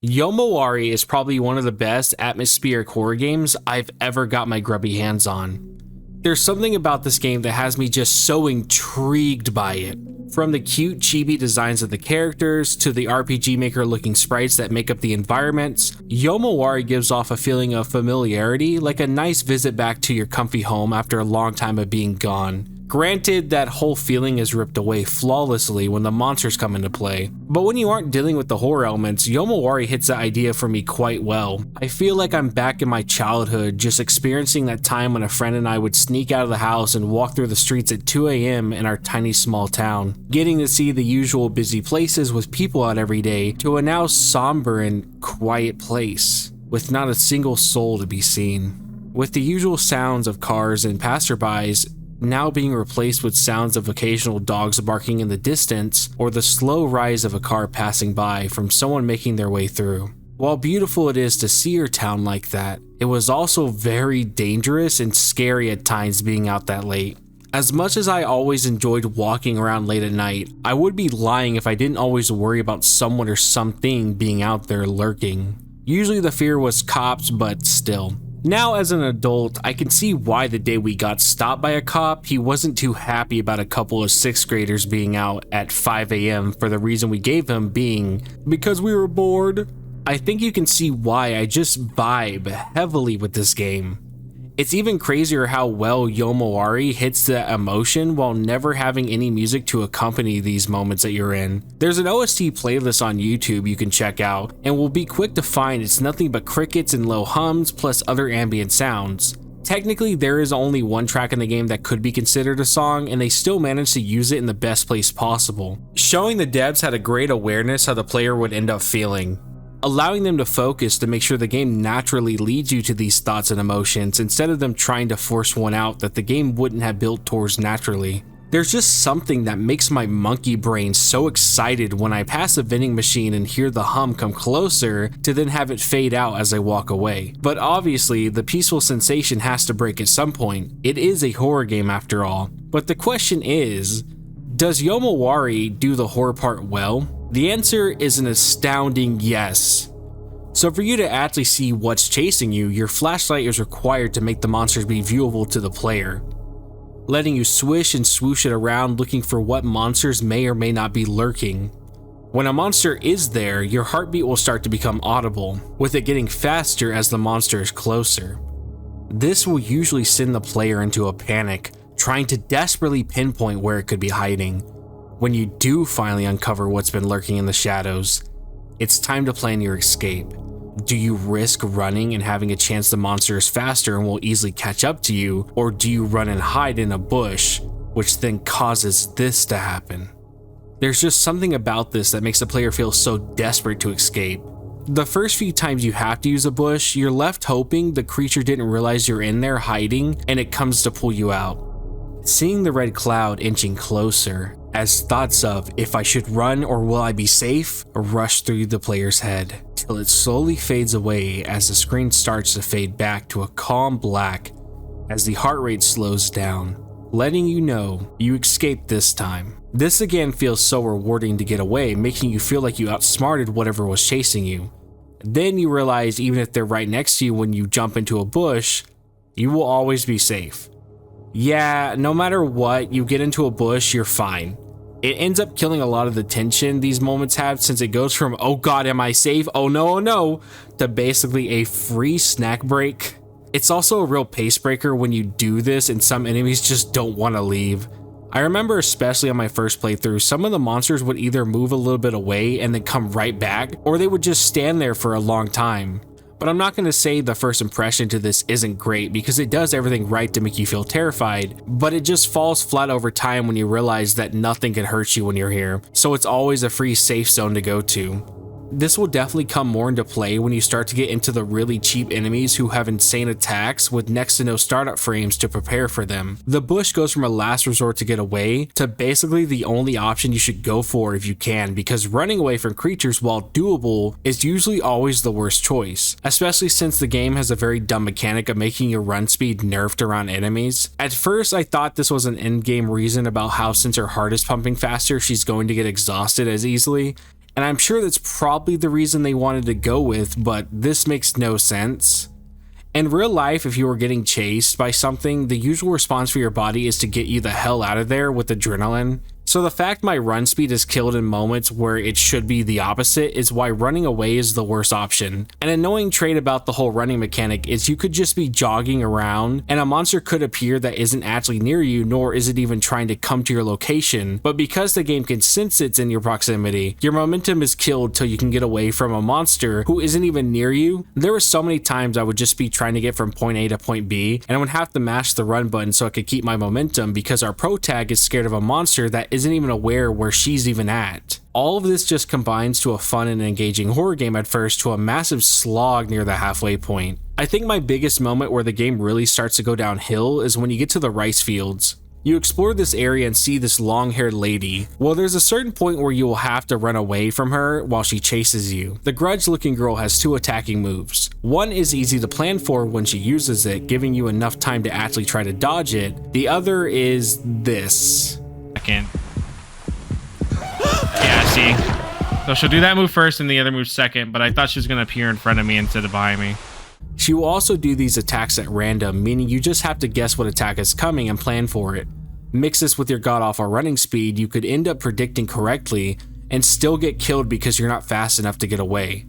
Yomawari is probably one of the best atmospheric horror games I've ever got my grubby hands on. There's something about this game that has me just so intrigued by it. From the cute chibi designs of the characters to the RPG Maker looking sprites that make up the environments, Yomawari gives off a feeling of familiarity, like a nice visit back to your comfy home after a long time of being gone. Granted, that whole feeling is ripped away flawlessly when the monsters come into play, but when you aren't dealing with the horror elements, Yomawari hits the idea for me quite well. I feel like I'm back in my childhood, just experiencing that time when a friend and I would sneak out of the house and walk through the streets at 2 a.m. in our tiny small town, getting to see the usual busy places with people out every day to a now somber and quiet place, with not a single soul to be seen. With the usual sounds of cars and passerbys now being replaced with sounds of occasional dogs barking in the distance or the slow rise of a car passing by from someone making their way through. While beautiful it is to see your town like that, it was also very dangerous and scary at times being out that late. As much as I always enjoyed walking around late at night, I would be lying if I didn't always worry about someone or something being out there lurking. Usually the fear was cops, but still. Now as an adult, I can see why the day we got stopped by a cop, he wasn't too happy about a couple of 6th graders being out at 5 a.m. for the reason we gave him being because we were bored. I think you can see why I just vibe heavily with this game. It's even crazier how well Yomawari hits the emotion while never having any music to accompany these moments that you're in. There's an OST playlist on YouTube you can check out, and will be quick to find it's nothing but crickets and low hums plus other ambient sounds. Technically, there is only one track in the game that could be considered a song, and they still managed to use it in the best place possible, showing the devs had a great awareness how the player would end up feeling, allowing them to focus to make sure the game naturally leads you to these thoughts and emotions instead of them trying to force one out that the game wouldn't have built towards naturally. There's just something that makes my monkey brain so excited when I pass a vending machine and hear the hum come closer to then have it fade out as I walk away. But obviously, the peaceful sensation has to break at some point. It is a horror game after all. But the question is, does Yomawari do the horror part well? The answer is an astounding yes. So for you to actually see what's chasing you, your flashlight is required to make the monsters be viewable to the player, letting you swish and swoosh it around looking for what monsters may or may not be lurking. When a monster is there, your heartbeat will start to become audible, with it getting faster as the monster is closer. This will usually send the player into a panic, trying to desperately pinpoint where it could be hiding. When you do finally uncover what's been lurking in the shadows, it's time to plan your escape. Do you risk running and having a chance the monster is faster and will easily catch up to you, or do you run and hide in a bush, which then causes this to happen? There's just something about this that makes the player feel so desperate to escape. The first few times you have to use a bush, you're left hoping the creature didn't realize you're in there hiding and it comes to pull you out. Seeing the red cloud inching closer, as thoughts of if I should run or will I be safe rush through the player's head, till it slowly fades away as the screen starts to fade back to a calm black as the heart rate slows down, letting you know you escaped this time. This again feels so rewarding to get away, making you feel like you outsmarted whatever was chasing you. Then you realize even if they're right next to you when you jump into a bush, you will always be safe. Yeah, no matter what, you get into a bush, you're fine. It ends up killing a lot of the tension these moments have, since it goes from, oh god, am I safe? Oh no, to basically a free snack break. It's also a real pace breaker when you do this and some enemies just don't want to leave. I remember especially on my first playthrough, some of the monsters would either move a little bit away and then come right back, or they would just stand there for a long time. But I'm not going to say the first impression to this isn't great, because it does everything right to make you feel terrified, but it just falls flat over time when you realize that nothing can hurt you when you're here, so it's always a free safe zone to go to. This will definitely come more into play when you start to get into the really cheap enemies who have insane attacks with next to no startup frames to prepare for them. The bush goes from a last resort to get away to basically the only option you should go for if you can, because running away from creatures while doable is usually always the worst choice, especially since the game has a very dumb mechanic of making your run speed nerfed around enemies. At first I thought this was an in-game reason about how since her heart is pumping faster she's going to get exhausted as easily, and I'm sure that's probably the reason they wanted to go with, but this makes no sense. In real life, if you were getting chased by something, the usual response for your body is to get you the hell out of there with adrenaline. So the fact my run speed is killed in moments where it should be the opposite is why running away is the worst option. An annoying trait about the whole running mechanic is you could just be jogging around and a monster could appear that isn't actually near you, nor is it even trying to come to your location, but because the game can sense it's in your proximity, your momentum is killed till you can get away from a monster who isn't even near you. There were so many times I would just be trying to get from point A to point B, and I would have to mash the run button so I could keep my momentum because our pro tag is scared of a monster that isn't even aware where she's even at. All of this just combines to a fun and engaging horror game at first to a massive slog near the halfway point. I think my biggest moment where the game really starts to go downhill is when you get to the rice fields. You explore this area and see this long-haired lady. Well, there's a certain point where you will have to run away from her while she chases you. The grudge-looking girl has two attacking moves. One is easy to plan for when she uses it, giving you enough time to actually try to dodge it. The other is this. I can't. Yeah, see? So she'll do that move first and the other move second, but I thought she was going to appear in front of me instead of behind me. She will also do these attacks at random, meaning you just have to guess what attack is coming and plan for it. Mix this with your god-awful running speed, you could end up predicting correctly and still get killed because you're not fast enough to get away.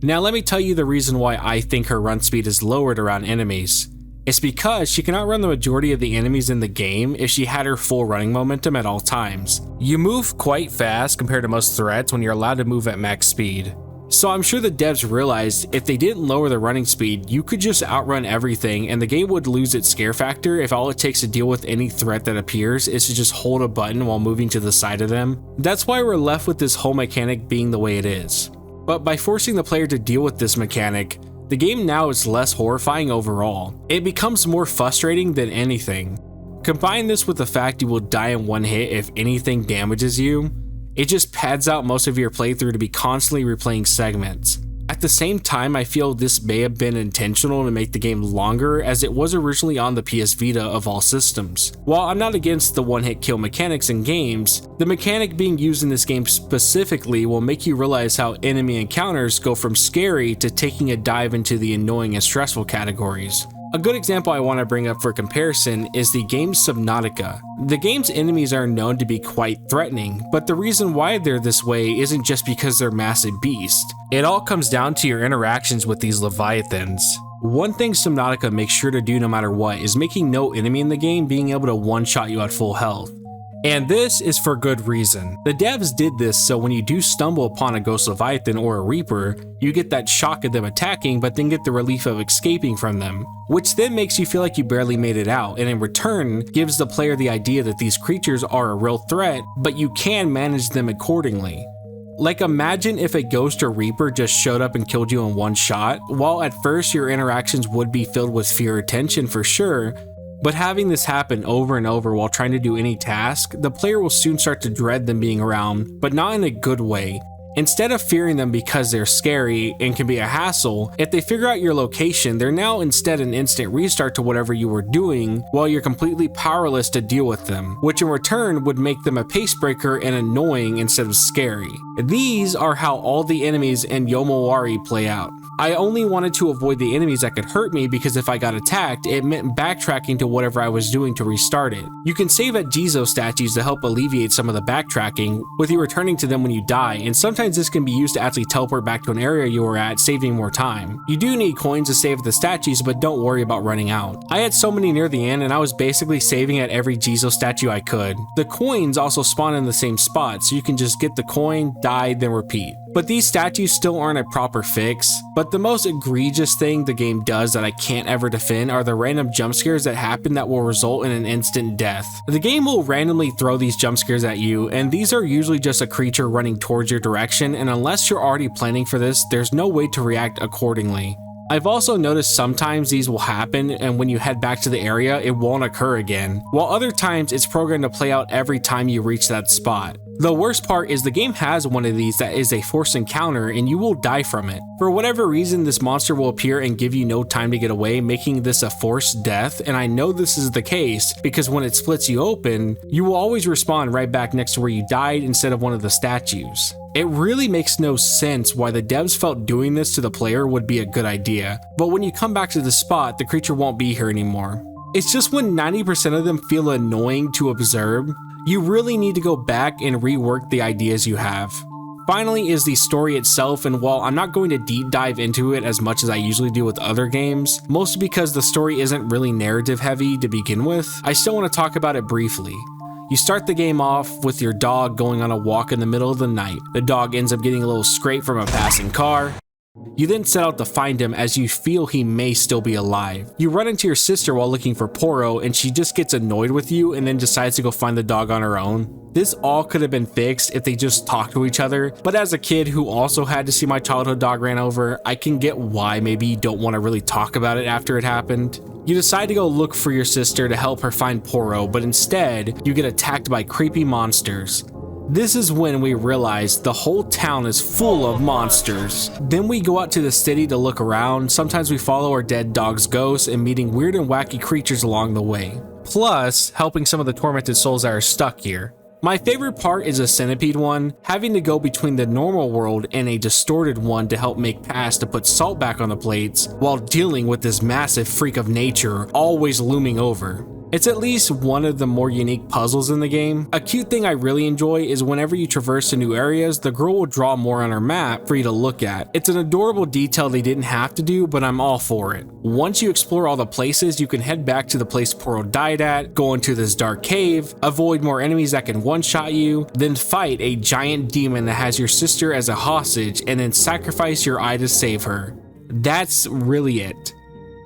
Now let me tell you the reason why I think her run speed is lowered around enemies. It's because she can outrun the majority of the enemies in the game if she had her full running momentum at all times. You move quite fast compared to most threats when you're allowed to move at max speed. So I'm sure the devs realized if they didn't lower the running speed, you could just outrun everything and the game would lose its scare factor if all it takes to deal with any threat that appears is to just hold a button while moving to the side of them. That's why we're left with this whole mechanic being the way it is. But by forcing the player to deal with this mechanic, the game now is less horrifying overall. It becomes more frustrating than anything. Combine this with the fact you will die in one hit if anything damages you, it just pads out most of your playthrough to be constantly replaying segments. At the same time, I feel this may have been intentional to make the game longer as it was originally on the PS Vita of all systems. While I'm not against the one-hit kill mechanics in games, the mechanic being used in this game specifically will make you realize how enemy encounters go from scary to taking a dive into the annoying and stressful categories. A good example I want to bring up for comparison is the game Subnautica. The game's enemies are known to be quite threatening, but the reason why they're this way isn't just because they're massive beasts. It all comes down to your interactions with these leviathans. One thing Subnautica makes sure to do no matter what is making no enemy in the game being able to one-shot you at full health. And this is for good reason. The devs did this so when you do stumble upon a ghost leviathan or a reaper, you get that shock of them attacking but then get the relief of escaping from them, which then makes you feel like you barely made it out, and in return gives the player the idea that these creatures are a real threat, but you can manage them accordingly. Like, imagine if a ghost or reaper just showed up and killed you in one shot. While at first your interactions would be filled with fear or tension for sure, but having this happen over and over while trying to do any task, the player will soon start to dread them being around, but not in a good way. Instead of fearing them because they're scary and can be a hassle, if they figure out your location, they're now instead an instant restart to whatever you were doing while you're completely powerless to deal with them, which in return would make them a pace breaker and annoying instead of scary. These are how all the enemies in Yomawari play out. I only wanted to avoid the enemies that could hurt me because if I got attacked, it meant backtracking to whatever I was doing to restart it. You can save at Jizo statues to help alleviate some of the backtracking, with you returning to them when you die, and sometimes this can be used to actually teleport back to an area you were at, saving more time. You do need coins to save the statues, but don't worry about running out. I had so many near the end and I was basically saving at every Jizo statue I could. The coins also spawn in the same spot, so you can just get the coin, die, then repeat. But these statues still aren't a proper fix. But the most egregious thing the game does that I can't ever defend are the random jump scares that happen that will result in an instant death. The game will randomly throw these jump scares at you, and these are usually just a creature running towards your direction, and unless you're already planning for this, there's no way to react accordingly. I've also noticed sometimes these will happen and when you head back to the area, it won't occur again, while other times it's programmed to play out every time you reach that spot. The worst part is the game has one of these that is a forced encounter and you will die from it. For whatever reason, this monster will appear and give you no time to get away, making this a forced death, and I know this is the case because when it splits you open, you will always respawn right back next to where you died instead of one of the statues. It really makes no sense why the devs felt doing this to the player would be a good idea, but when you come back to the spot, the creature won't be here anymore. It's just when 90% of them feel annoying to observe, you really need to go back and rework the ideas you have. Finally is the story itself, and while I'm not going to deep dive into it as much as I usually do with other games, mostly because the story isn't really narrative heavy to begin with, I still want to talk about it briefly. You start the game off with your dog going on a walk in the middle of the night. The dog ends up getting a little scrape from a passing car. You then set out to find him as you feel he may still be alive. You run into your sister while looking for Poro and she just gets annoyed with you and then decides to go find the dog on her own. This all could have been fixed if they just talked to each other, but as a kid who also had to see my childhood dog ran over, I can get why maybe you don't want to really talk about it after it happened. You decide to go look for your sister to help her find Poro, but instead, you get attacked by creepy monsters. This is when we realize the whole town is full of monsters. Then we go out to the city to look around. Sometimes we follow our dead dog's ghost and meeting weird and wacky creatures along the way. Plus, helping some of the tormented souls that are stuck here. My favorite part is a centipede one, having to go between the normal world and a distorted one to help make pass to put salt back on the plates while dealing with this massive freak of nature always looming over. It's at least one of the more unique puzzles in the game. A cute thing I really enjoy is whenever you traverse to new areas, the girl will draw more on her map for you to look at. It's an adorable detail they didn't have to do, but I'm all for it. Once you explore all the places, you can head back to the place Poro died at, go into this dark cave, avoid more enemies that can one-shot you, then fight a giant demon that has your sister as a hostage, and then sacrifice your eye to save her. That's really it.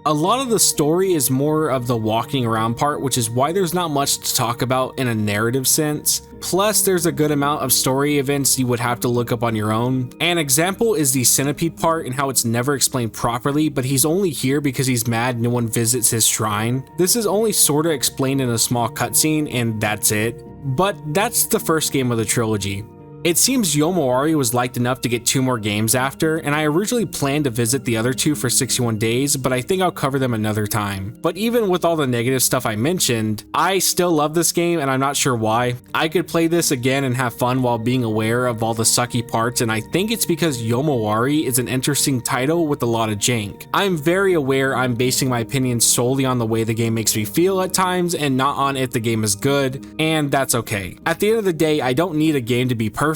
A lot of the story is more of the walking around part, which is why there's not much to talk about in a narrative sense. Plus, there's a good amount of story events you would have to look up on your own. An example is the centipede part and how it's never explained properly, but he's only here because he's mad no one visits his shrine. This is only sorta explained in a small cutscene, and that's it. But that's the first game of the trilogy. It seems Yomawari was liked enough to get 2 more games after, and I originally planned to visit the other 2 for 61 days, but I think I'll cover them another time. But even with all the negative stuff I mentioned, I still love this game and I'm not sure why. I could play this again and have fun while being aware of all the sucky parts, and I think it's because Yomawari is an interesting title with a lot of jank. I'm very aware I'm basing my opinions solely on the way the game makes me feel at times and not on if the game is good, and that's okay. At the end of the day, I don't need a game to be perfect.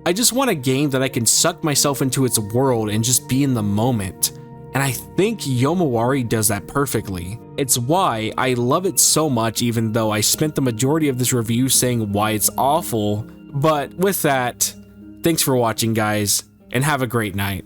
I just want a game that I can suck myself into its world and just be in the moment. And I think Yomawari does that perfectly. It's why I love it so much, even though I spent the majority of this review saying why it's awful. But with that, thanks for watching guys, and have a great night.